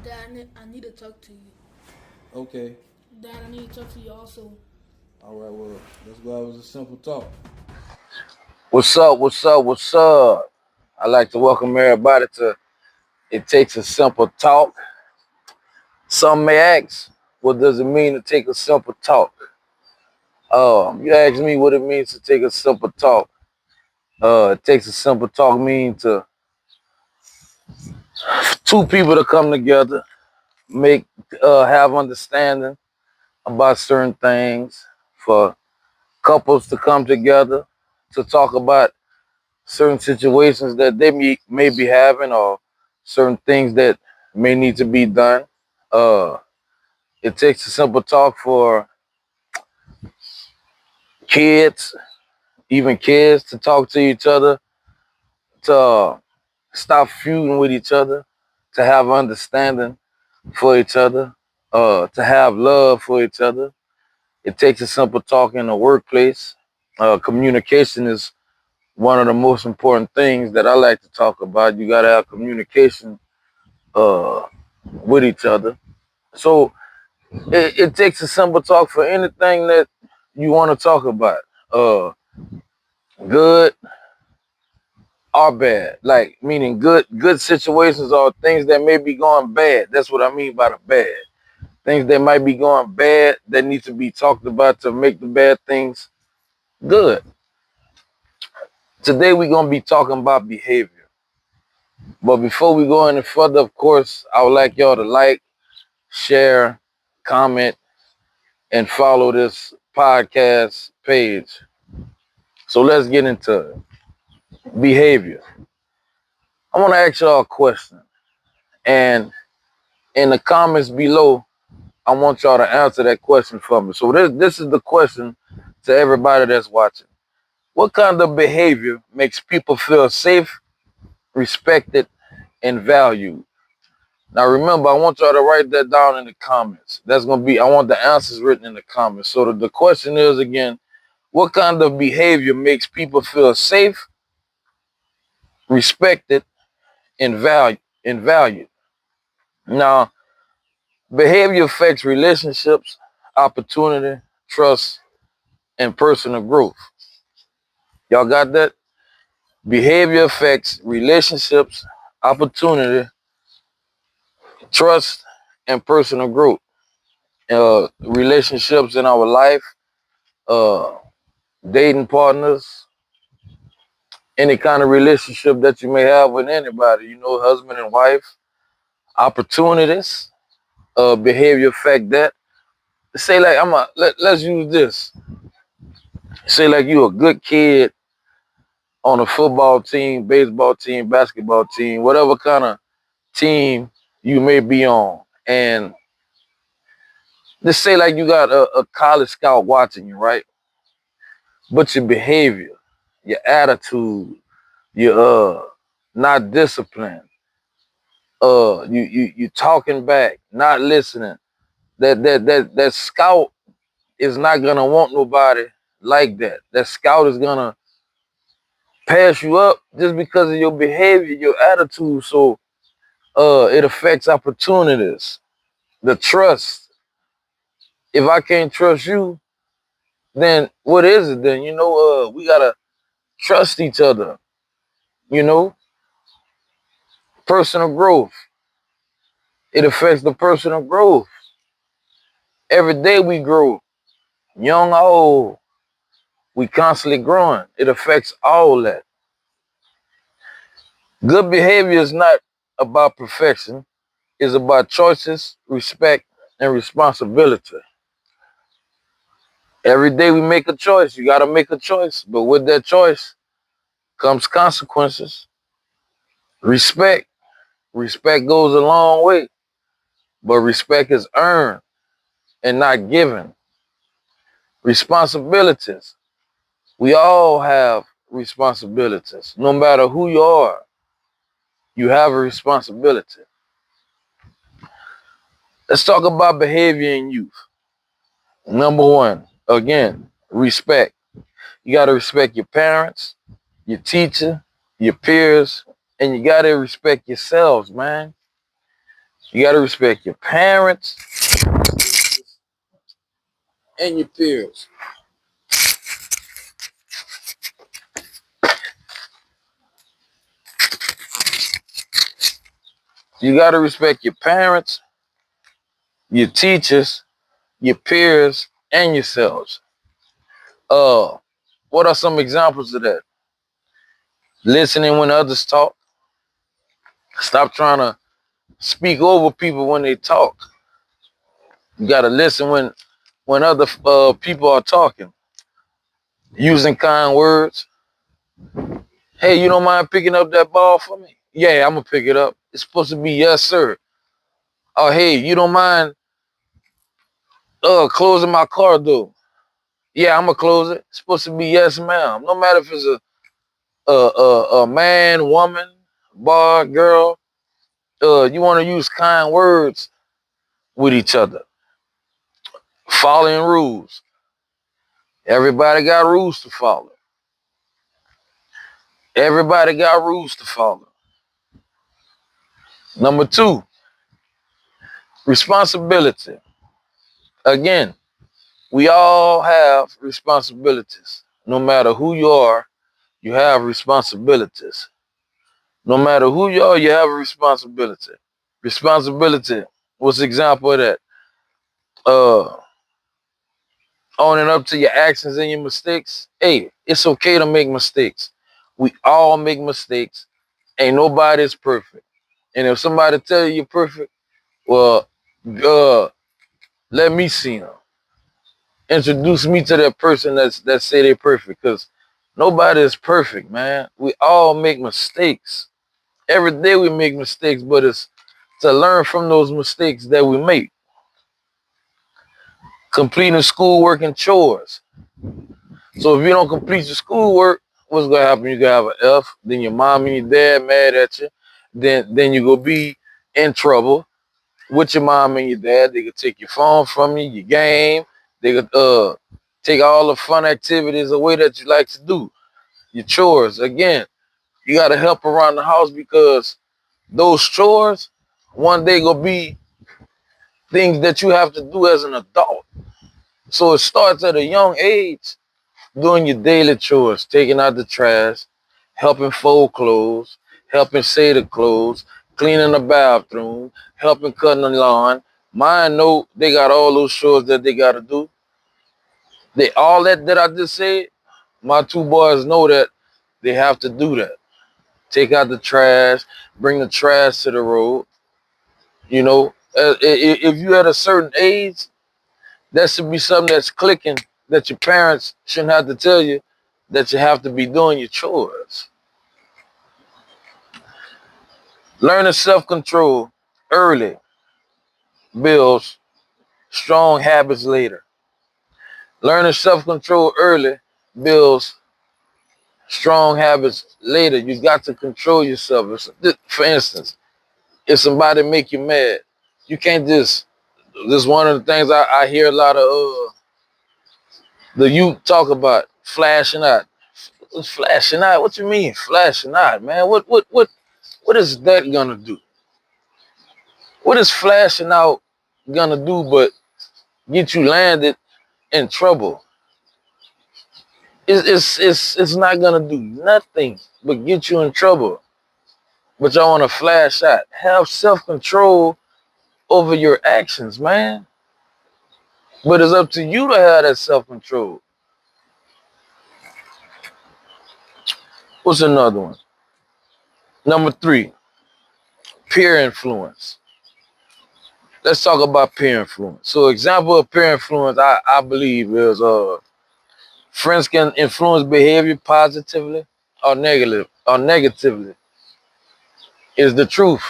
Dad, I need to talk to you. Okay. Dad, I need to talk to you also. All right. Well, let's go out with a simple talk. What's up? What's up? What's up? I'd like to welcome everybody to It Takes a Simple Talk. Some may ask, what does it mean to take a simple talk? You ask me what it means to take a simple talk. It takes a simple talk mean to two people to come together, make have understanding about certain things, for couples to come together to talk about certain situations that they may be having or certain things that may need to be done. Uh, it takes a simple talk for kids, even kids, to talk to each other, to stop feuding with each other, to have understanding for each other, to have love for each other. It takes a simple talk in the workplace. Communication is one of the most important things that I like to talk about. You got to have communication uh, with each other. So it takes a simple talk for anything that you want to talk about, uh, good or bad. Like meaning good situations or things that may be going bad. That's what I mean by the bad. Things that might be going bad that need to be talked about to make the bad things good. Today we're gonna be talking about behavior. But before we go any further, of course, I would like y'all to like, share, comment, and follow this podcast page. So let's get into it. Behavior. I want to ask y'all a question. And in the comments below, I want y'all to answer that question for me. So this is the question to everybody that's watching. What kind of behavior makes people feel safe, respected, and valued? Now remember, I want y'all to write that down in the comments. I want the answers written in the comments. So the question is again, what kind of behavior makes people feel safe, respected, and valued? Now, behavior affects relationships, opportunity, trust, and personal growth. Y'all got that? Behavior affects relationships, opportunity, trust, and personal growth. Relationships in our life, uh, dating partners, any kind of relationship that you may have with anybody, husband and wife, opportunities, behavior affect that. Say like let's use this. Say like you a good kid on a football team, baseball team, basketball team, whatever kind of team you may be on. And just say like you got a college scout watching you, right? But your behavior, your attitude, you're not disciplined, you talking back, not listening. That scout is not gonna want nobody like that. That scout is gonna pass you up just because of your behavior, your attitude. So it affects opportunities, the trust. If I can't trust you, then what is it then? We gotta trust each other, you know, personal growth. It affects the personal growth. Every day we grow, young or old, we constantly growing. It affects all that. Good behavior is not about perfection. It's about choices, respect, and responsibility. Every day we make a choice. You got to make a choice. But with that choice comes consequences. Respect. Respect goes a long way. But respect is earned and not given. Responsibilities. We all have responsibilities. No matter who you are, you have a responsibility. Let's talk about behavior in youth. Number one, again, respect. You got to respect your parents, your teacher, your peers, and you got to respect yourselves, man. You gotta respect your parents and your peers. You gotta respect your parents, your teachers, your peers, and yourselves. Uh, what are some examples of that? Listening when others talk. Stop trying to speak over people when they talk. You gotta listen when other people are talking. Using kind words. Hey, you don't mind picking up that ball for me? Yeah, I'm gonna pick it up. It's supposed to be yes, sir. Oh, hey, you don't mind closing my car door? Yeah, I'm gonna close it. It's supposed to be yes, ma'am. No matter if it's a man, woman, boy, girl. You want to use kind words with each other. Following rules. Everybody got rules to follow. Everybody got rules to follow. Number 2, responsibility. Again, we all have responsibilities. No matter who you are, you have responsibilities. No matter who you are, you have a responsibility. Responsibility. What's the example of that? Uh, Owning up to your actions and your mistakes. Hey, it's okay to make mistakes. We all make mistakes. Ain't nobody's perfect. And if somebody tell you you're perfect, well, uh, let me see them. Introduce me to that person that say they're perfect, because nobody is perfect, man. We all make mistakes. Every day we make mistakes, but it's to learn from those mistakes that we make. Completing schoolwork and chores. So if you don't complete your schoolwork, what's gonna happen? You're gonna have an F, then your mom and your dad mad at you, then you gonna be in trouble with your mom and your dad. They could take your phone from you, your game, they could take all the fun activities away that you like to do. Your chores. Again, you gotta help around the house, because those chores one day gonna be things that you have to do as an adult. So it starts at a young age, doing your daily chores, taking out the trash, helping fold clothes, helping say the clothes, cleaning the bathroom, helping cutting the lawn. Mine know they got all those chores that they gotta do. They all that I just said, my 2 boys know that they have to do that. Take out the trash, bring the trash to the road. You know, if you at a certain age, that should be something that's clicking, that your parents shouldn't have to tell you that you have to be doing your chores. Learning self-control early builds strong habits later. Learning self-control early builds strong habits later. You got to control yourself. For instance, if somebody make you mad, you can't just, this is one of the things I hear a lot of the youth talk about, flashing out. What's flashing out? What you mean flashing out, man? What is that gonna do? What is flashing out gonna do but get you landed in trouble? It's not gonna do nothing but get you in trouble. But y'all wanna flash out. Have self-control over your actions, man. But it's up to you to have that self-control. What's another one? Number 3, peer influence. Let's talk about peer influence. So example of peer influence, I believe is friends can influence behavior positively or negatively. Is the truth.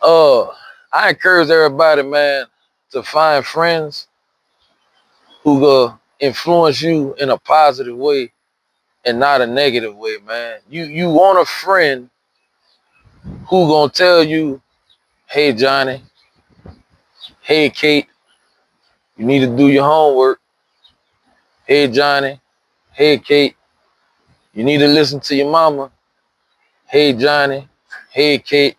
I encourage everybody, man, to find friends who will influence you in a positive way and not a negative way, man. You want a friend who gonna tell you, hey Johnny, hey Kate, you need to do your homework. Hey Johnny, hey Kate, you need to listen to your mama. Hey Johnny, hey Kate,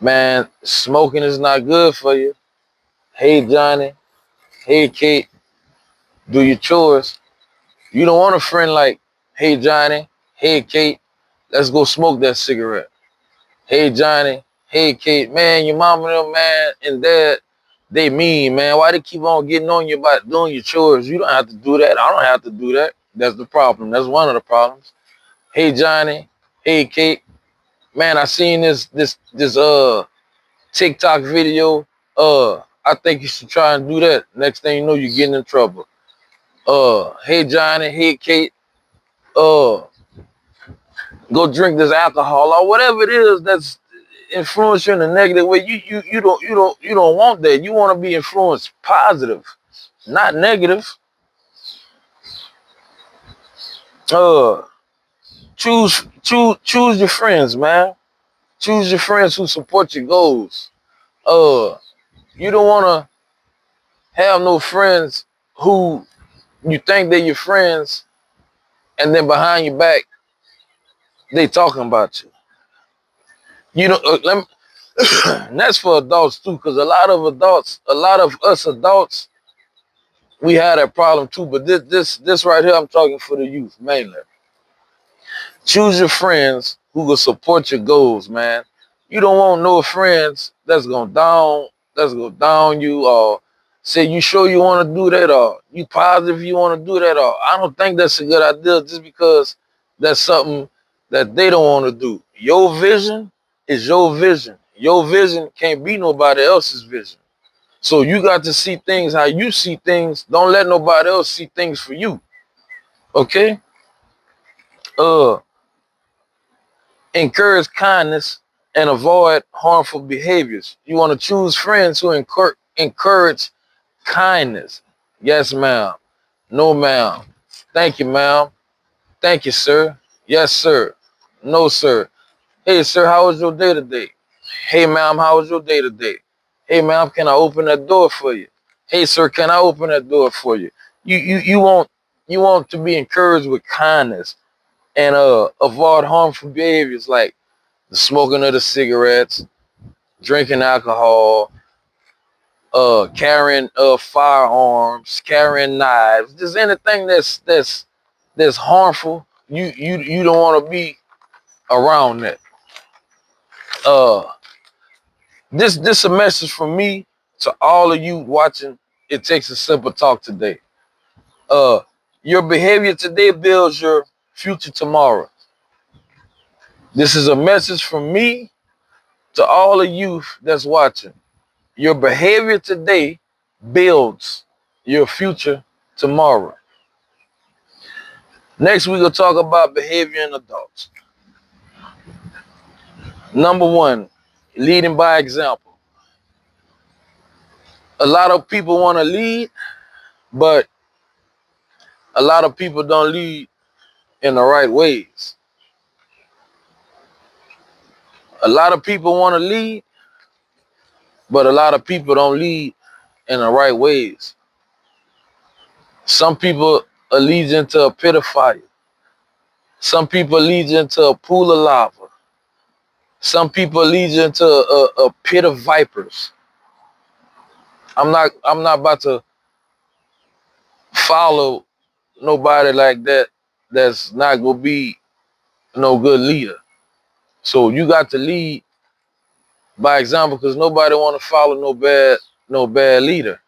Man, smoking is not good for you. Hey, Johnny. Hey, Kate. Do your chores. You don't want a friend like, hey, Johnny. Hey, Kate. Let's go smoke that cigarette. Hey, Johnny. Hey, Kate. Man, your mama and them, man, and dad, they mean, man. Why they keep on getting on you about doing your chores? You don't have to do that. I don't have to do that. That's the problem. That's one of the problems. Hey, Johnny. Hey, Kate. Man, I seen this TikTok video. I think you should try and do that. Next thing you know, you're getting in trouble. Hey, Johnny. Hey, Kate. Uh, go drink this alcohol or whatever it is that's influence you in a negative way. You don't want that. You want to be influenced positive, not negative. Uh, choose your friends, man. Choose your friends who support your goals. You don't want to have no friends who you think they're your friends, and then behind your back they talking about you. You know, and that's for adults too, because a lot of us adults, we have that problem too. But this right here, I'm talking for the youth mainly. Choose your friends who will support your goals, man. You don't want no friends that's gonna down you, or say you sure you want to do that, or you positive you want to do that, or I don't think that's a good idea just because that's something that they don't want to do. Your vision is your vision. Your vision can't be nobody else's vision. So you got to see things how you see things. Don't let nobody else see things for you. Okay? Uh Encourage kindness and avoid harmful behaviors. You want to choose friends who encourage kindness. Yes, ma'am. No, ma'am. Thank you, ma'am. Thank you, sir. Yes, sir. No, sir. Hey, sir, how was your day today? Hey, ma'am, how was your day today? Hey, ma'am, can I open that door for you? Hey, sir, can I open that door for you? You want to be encouraged with kindness and avoid harmful behaviors like the smoking of the cigarettes, drinking alcohol, carrying firearms, carrying knives, just anything that's harmful. You don't want to be around that. Uh, this a message from me to all of you watching. It takes a simple talk today. Uh, your behavior today builds your future tomorrow. This is a message from me to all of you that's watching. Your behavior today builds your future tomorrow. Next, we're going to talk about behavior in adults. Number one, leading by example. A lot of people want to lead, but a lot of people don't lead in the right ways. A lot of people want to lead, but a lot of people don't lead in the right ways. Some people lead into a pit of fire. Some people lead into a pool of lava. Some people lead you into a pit of vipers. I'm not about to follow nobody like that that's not gonna be no good leader. So you got to lead by example, because nobody want to follow no bad leader.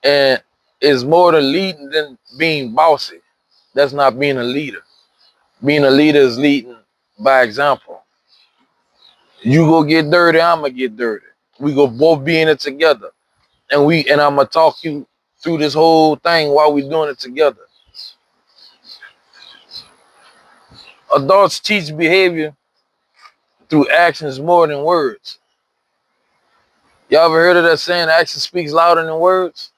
And it's more than leading than being bossy. That's not being a leader. Being a leader is leading by example. You go get dirty, I'm gonna get dirty. We go both be in it together. And I'm gonna talk you through this whole thing while we're doing it together. Adults teach behavior through actions more than words. Y'all ever heard of that saying, action speaks louder than words?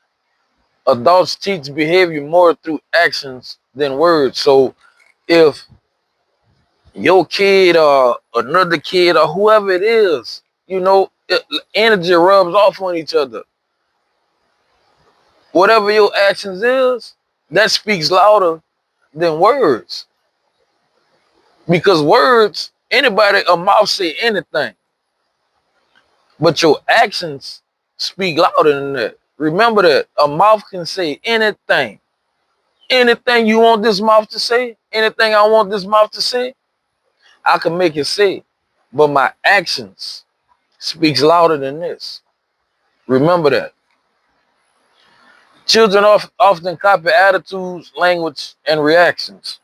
Adults teach behavior more through actions than words. So if your kid or another kid or whoever it is, energy rubs off on each other. Whatever your actions is, that speaks louder than words. Because words, a mouth say anything. But your actions speak louder than that. Remember that a mouth can say anything. Anything you want this mouth to say, anything I want this mouth to say, I can make it say. But my actions speaks louder than this. Remember that. Children often copy attitudes, language, and reactions.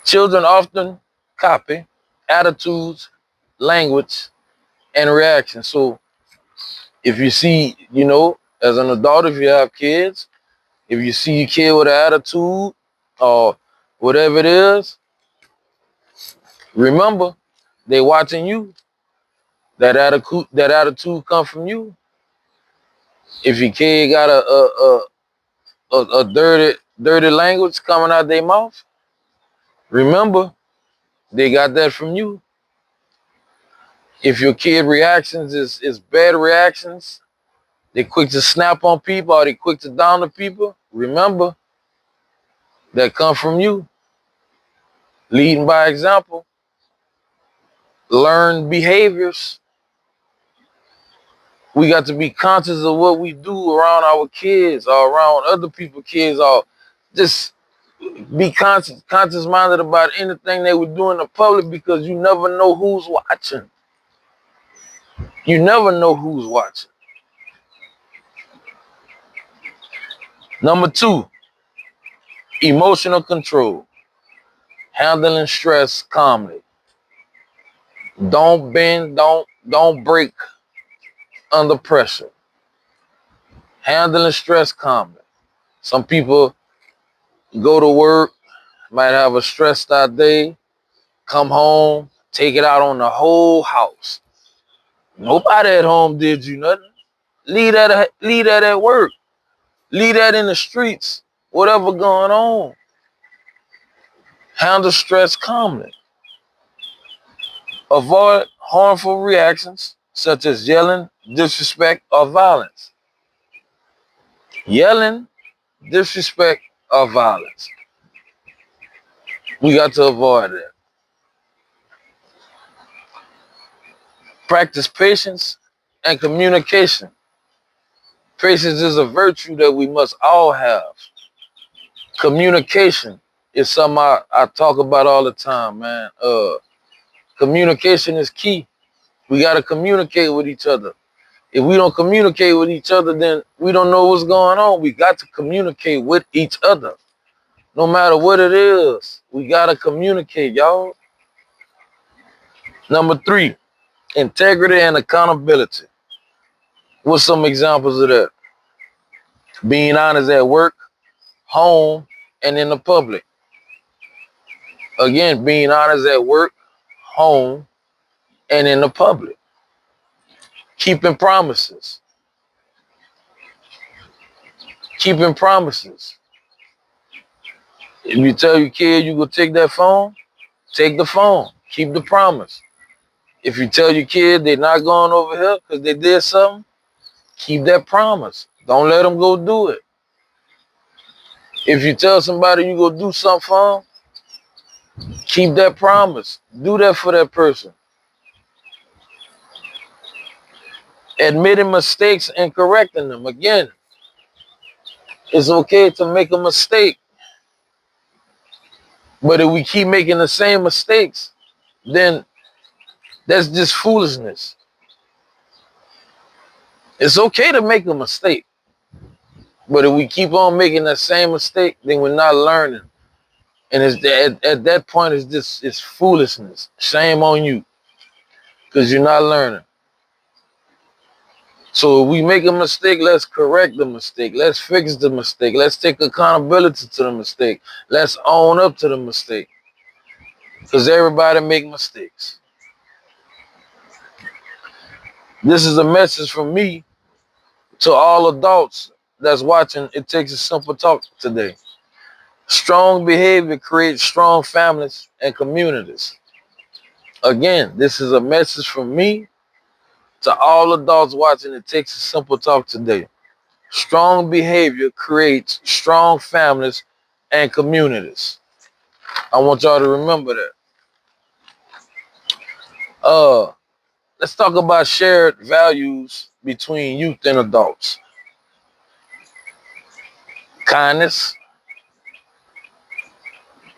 Children often copy attitudes, language, and reactions. So if you see, as an adult, if you have kids, if you see a kid with an attitude or whatever it is, remember, they watching you. That attitude come from you. If your kid got a dirty language coming out their mouth, remember, they got that from you. If your kid reactions is bad reactions, they quick to snap on people or they quick to down to people, remember, that come from you. Leading by example. Learn behaviors. We got to be conscious of what we do around our kids or around other people's kids, or just be conscious-minded about anything they would do in the public, because you never know who's watching. You never know who's watching. Number 2, emotional control. Handling stress calmly. Don't bend, don't break under pressure. Handling stress calmly. Some people go to work, might have a stressed out day, come home, take it out on the whole house. Nobody at home did you nothing. Leave that at work. Leave that in the streets. Whatever going on. Handle stress calmly. Avoid harmful reactions such as yelling, disrespect, or violence. Yelling, disrespect, or violence. We got to avoid that. Practice patience and communication. Patience is a virtue that we must all have. Communication is something I talk about all the time, man. Communication is key. We got to communicate with each other. If we don't communicate with each other, then we don't know what's going on. We got to communicate with each other. No matter what it is, we got to communicate, y'all. Number 3, integrity and accountability. What's some examples of that? Being honest at work, home, and in the public. Again, being honest at work, home, and in the public. Keeping promises. Keeping promises. If you tell your kid you go take that phone, take the phone. Keep the promise. If you tell your kid they're not going over here because they did something, keep that promise. Don't let them go do it. If you tell somebody you go do something for them, keep that promise. Do that for that person. Admitting mistakes and correcting them. Again, it's okay to make a mistake. But if we keep making the same mistakes, then that's just foolishness. It's okay to make a mistake. But if we keep on making that same mistake, then we're not learning. And at that point, it's foolishness. Shame on you. Because you're not learning. So if we make a mistake, let's correct the mistake. Let's fix the mistake. Let's take accountability to the mistake. Let's own up to the mistake. Because everybody make mistakes. This is a message from me to all adults that's watching It Takes a Simple Talk today. Strong behavior creates strong families and communities. Again, this is a message from me to all adults watching It Takes a Simple Talk today. Strong behavior creates strong families and communities. I want y'all to remember that. let's talk about shared values between youth and adults. Kindness,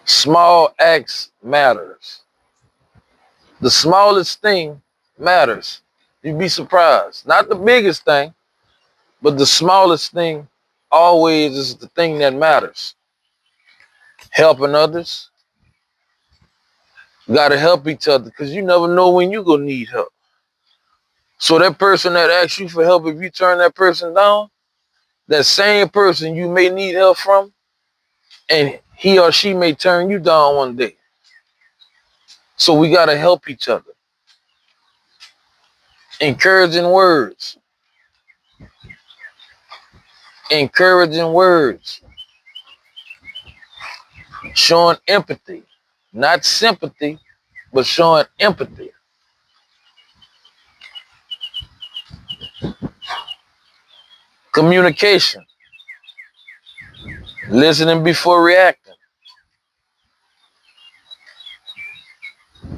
small acts matters. The smallest thing matters. You'd be surprised. Not the biggest thing, but the smallest thing always is the thing that matters. Helping others. You gotta help each other because you never know when you gonna need help. So that person that asks you for help, if you turn that person down, that same person you may need help from, and he or she may turn you down one day. So we gotta help each other. Encouraging words. Encouraging words. Showing empathy. Not sympathy, but showing empathy. Communication. Listening before reacting.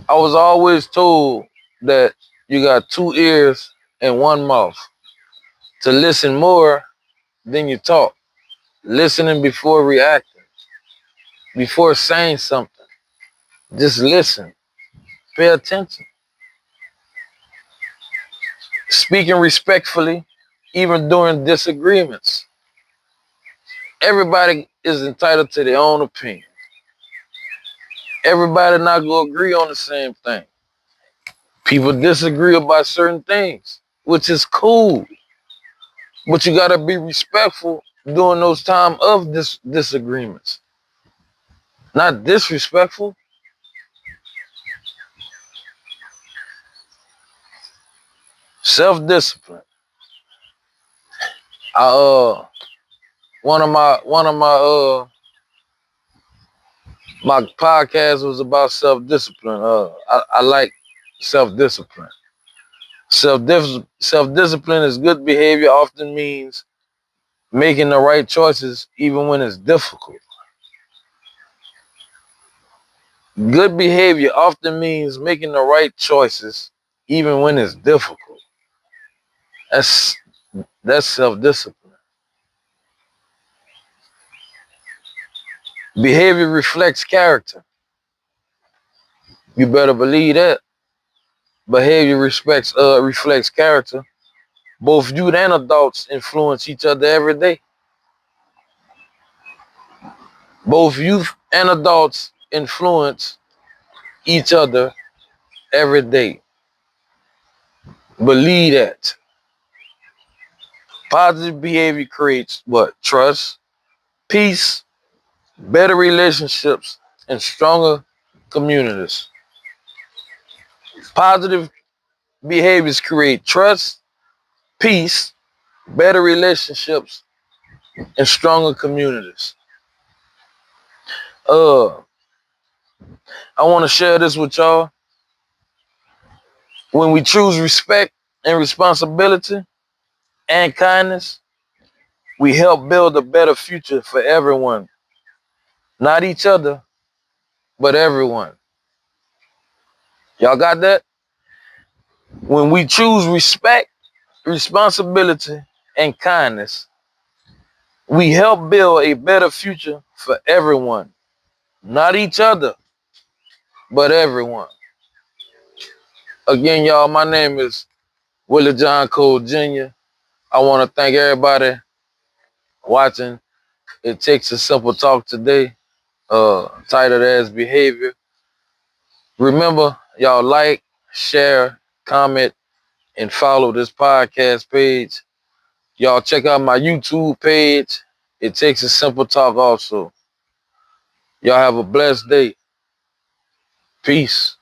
I was always told that you got 2 ears and 1 mouth. To listen more than you talk. Listening before reacting. Before saying something. Just listen. Pay attention. Speaking respectfully, even during disagreements. Everybody is entitled to their own opinion. Everybody not gonna agree on the same thing. People disagree about certain things, which is cool. But you gotta be respectful during those times of disagreements. Not disrespectful. Self-discipline. One of my podcast was about self-discipline. I like self-discipline. Self-discipline is good behavior, often means making the right choices even when it's difficult. Good behavior often means making the right choices even when it's difficult. That's self-discipline. Behavior reflects character. You better believe that. Behavior reflects character. Both youth and adults influence each other every day. Both youth and adults influence each other every day. Believe that. Positive behavior creates what? Trust, peace, better relationships, and stronger communities. Positive behaviors create trust, peace, better relationships, and stronger communities. I want to share this with y'all. When we choose respect and responsibility and kindness, we help build a better future for everyone. Not each other, but everyone. Y'all got that? When we choose respect, responsibility, and kindness, we help build a better future for everyone. Not each other, but everyone. Again, y'all, my name is Willie John Cole Jr. I want to thank everybody watching. It takes a simple talk today, titled as behavior. Remember, y'all like, share, comment, and follow this podcast page. Y'all check out my YouTube page. It takes a simple talk also. Y'all have a blessed day. Peace.